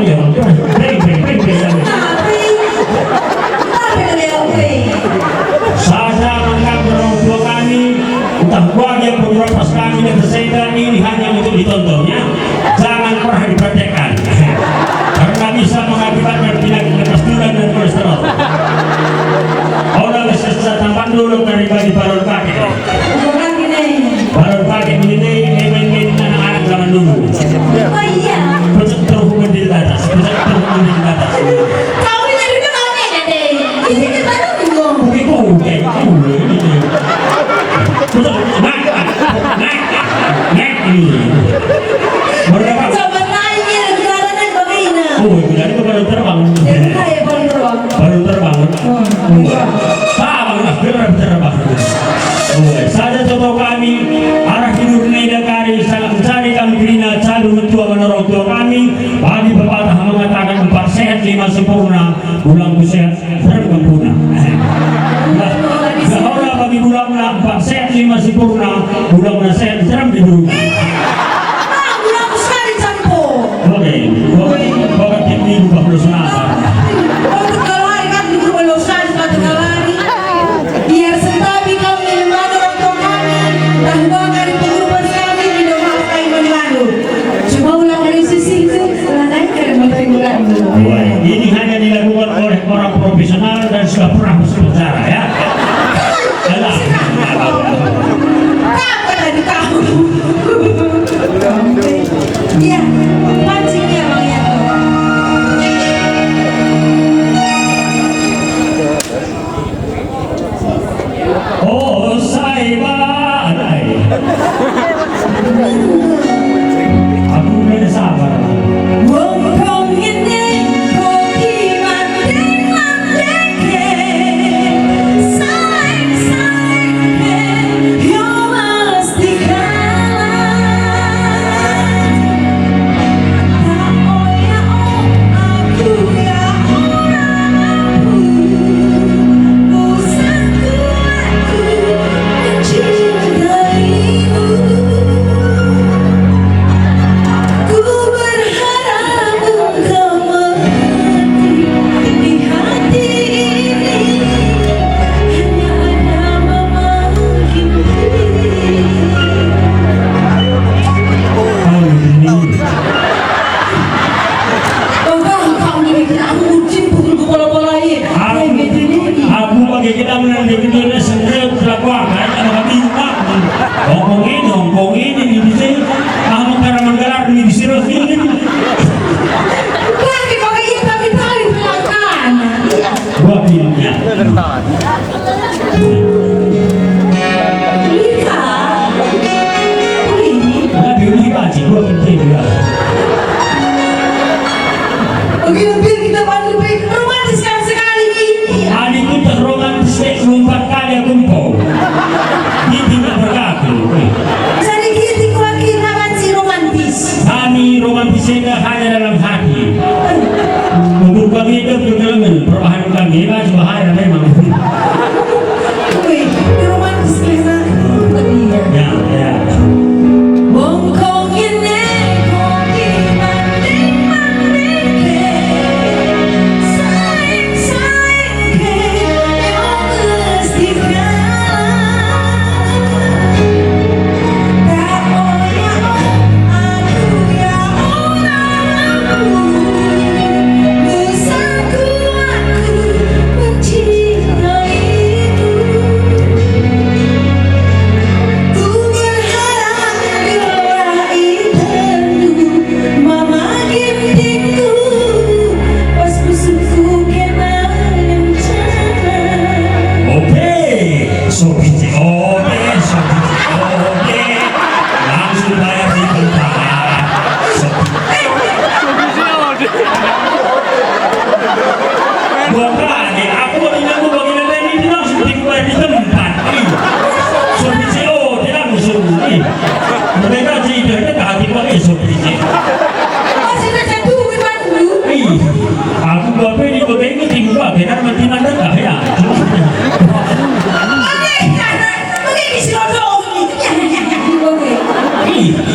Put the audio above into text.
dia. Saya menganggap orang tua kami, entah keluarga beberapa kami dan bersenda ini hanya untuk ditontonnya, jangan pernah dipraktekkan, karena bisa mengakibatkan penyakit kepasturan dan kolesterol. Orang bisa tampak dulu dari bagi baru pakai. Baru pakai ini main-main anak-anak zaman dulu. Oh iya. Terhubung di atas, terhubung di atas. Kau ini juga pakai deh. Ini kan baru bingung. Betul, Coba tanya karena bagaimana? oh, itu baru terbang. Saya baru terbang. Baru terbang. Baru terbang. Saja contoh kami, arah hidup negari sangat mencari kami kerina calon mentua menurut tua kami. Bagi pepatah mengatakan 4 sehat 5 sempurna, bulangku sehat sempurna. Gahaulah bagi bulangna 4 sehat 5 sempurna, bulangna sehat serem hidup. Bulangku sekali campur. Oke, kau ini bukan perlu senapa. Untuk kalau hari kan di rumah losan sepatu kalari. Biar sentabi kami membantu orang tua kami dan bangga di pengurus kami di rumah kami lalu. Cuma ulang dari sisi itu setelah naik ke menteri bulan dulu. Ini hanya dilakukan oleh orang profesional dan sudah pernah bersejarah ya. Alah. Apa tadi tahu? Iya, pancingnya bang ya. Oh, saya aku udah sabar. Wong ini kopi mandek saling yo mesti kalah. Tak oya aku ya orangku, usahaku aku mencintaimu. Ku berharap engkau mengerti di hati ini hanya ada memanggil diri. Bang, kau ini bikin aku ucin pukul kepala-kepalain. Aku bagi kita menanti video sendiri berlakuan karena kami tak ngomong ini di sini kamu karena menggelar di sini Lagi pakai iya tapi tarik belakang. gua bilangnya Lika, ini tapi ini baca gua penting dia Oke, biar kita bantu baik romantis kan sekali ini. adikku tak romantis 4 kali aku kau ini tidak berlaku Jadi kita kira banci romantis. kami romantisnya hanya dalam hati untuk kami itu bergelangan perubahan kami masih bahaya memang Wih, romantis kita. ya Bongkong ini kopi mandek saling yo mesti kalah. Tak oya aku ya orangku, usahaku aku mencintaimu. Ku berharap bila itu memanggil diriku pas musuhku kena lencana. oke sobiti oke langsung bayar di tempat gua berani aku bilang ini langsung dibayar di tempat sobiti oke langsung mereka tidak ada hati pakai sobiti Masih ada duit Pak dulu. aku bapak ini bagaimana tinggal karena mati nanda kah ya Oke, karena oke di sini dong. Oke.